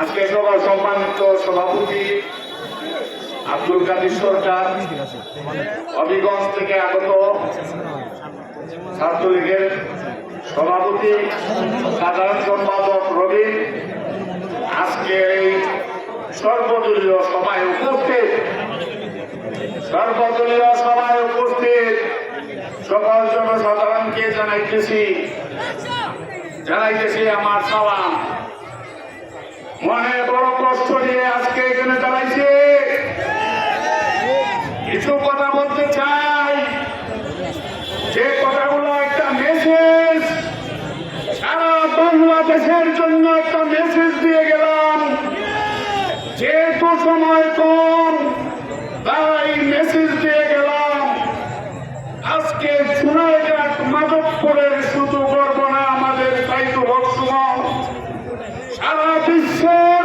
আজকে সভা সম্মানিত সভাপতি আব্দুল কাদের সরকার, হবিগঞ্জ থেকে আগত ছাত্রলীগের সভাপতি সাধারণ সম্পাদক রবি, আজকে এই সর্বদলীয় সভায় উপস্থিত সকল জনসাধারণকে জানাইতেছি আমার সালাম। মনে বড় কষ্ট নিয়ে আজকে এখানে দাঁড়াইছি, কিছু কথা বলতে চাই। যে কথাগুলো একটা মেসেজ, সারা বাংলাদেশের জন্য একটা মেসেজ দিয়ে গেলাম। যেহেতু সময় কম, তাই মেসেজ দিয়ে গেলাম। আজকে সোনারঘাট মাধবপুরের শুধু গর্ব না, আমাদের তাইতো বর্তমান সারা বিশ্বের,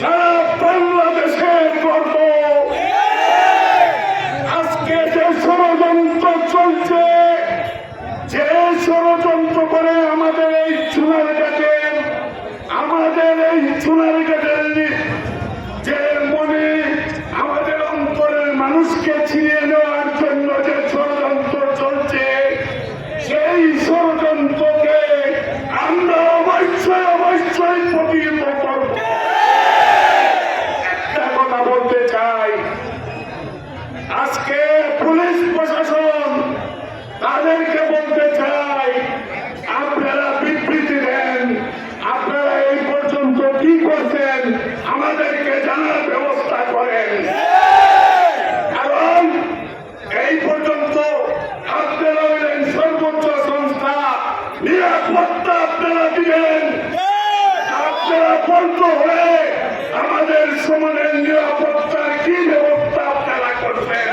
সারা বাংলাদেশের গর্ব। আজকে যে ষড়যন্ত্র চলছে, যে ষড়যন্ত্র করে আমাদের এই সোনারঘাটের যে মনে, আমাদের অন্তরের মানুষকে ছিনিয়ে নেওয়ার জন্য যে ষড়যন্ত্র চলছে, সেই ষড়যন্ত্রকে আমরা অবশ্যই প্রতিহত করব। একটা কথা বলতে চাই, আজকে পুলিশ প্রশাসন, তাদেরকে বলতে চাই, আপনারা বিবৃতি দেন, আপনারা এই পর্যন্ত কি করছেন আমাদেরকে জানার ব্যবস্থা করেন। কারণ এই পর্যন্ত আপনারা হলেন সর্বোচ্চ সংস্থা, নিরাপত্তা আপনারা দিবেন। আপনারা বলতে হলে আমাদের সমাজের নিরাপত্তার কি ব্যবস্থা আপনারা করবেন।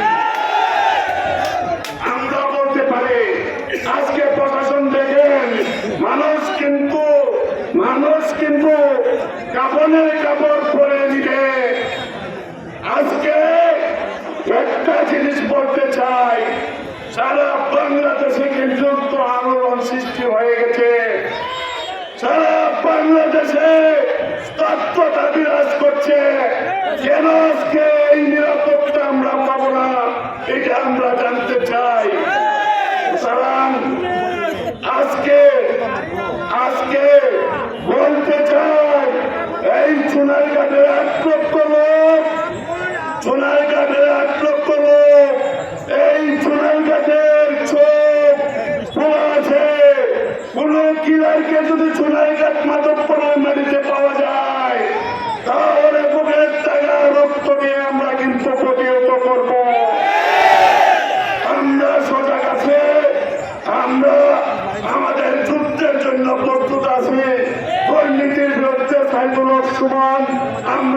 আমরা বলতে পারি, আজকে প্রশাসন দেখেন, মানুষ কিন্তু কাপড়ের কাপড় পরে নিবে। আজকে একটা জিনিস বলতে চাই, সারা বাংলাদেশে কিন্তু আন্দোলন সৃষ্টি হয়ে গেছে। সারা বাংলাদেশে তৎপরতা বিরাজ করছে। কেন আজকে এই নিরাপত্তা আমরা পাবো না, এটা আমরা জানতে চাই। আজকে বলতে চাই, এই সোনারঘাটের 8 লক্ষ লোক, এই সোনারঘাটের চোখ খোলা আছে। কোন কিলারকে যদি সোনারঘাট মাধবপুরের মাটিতে পাওয়া যায়, তাহলে বুকের টাকা রক্ত দিয়ে আমরা কিন্তু প্রতিহত করব। আমরা সজাগ আছে, আমরা আমাদের যুদ্ধের জন্য প্রস্তুত আছি। দুর্নীতির বিরুদ্ধে সাইদুল সমান আমরা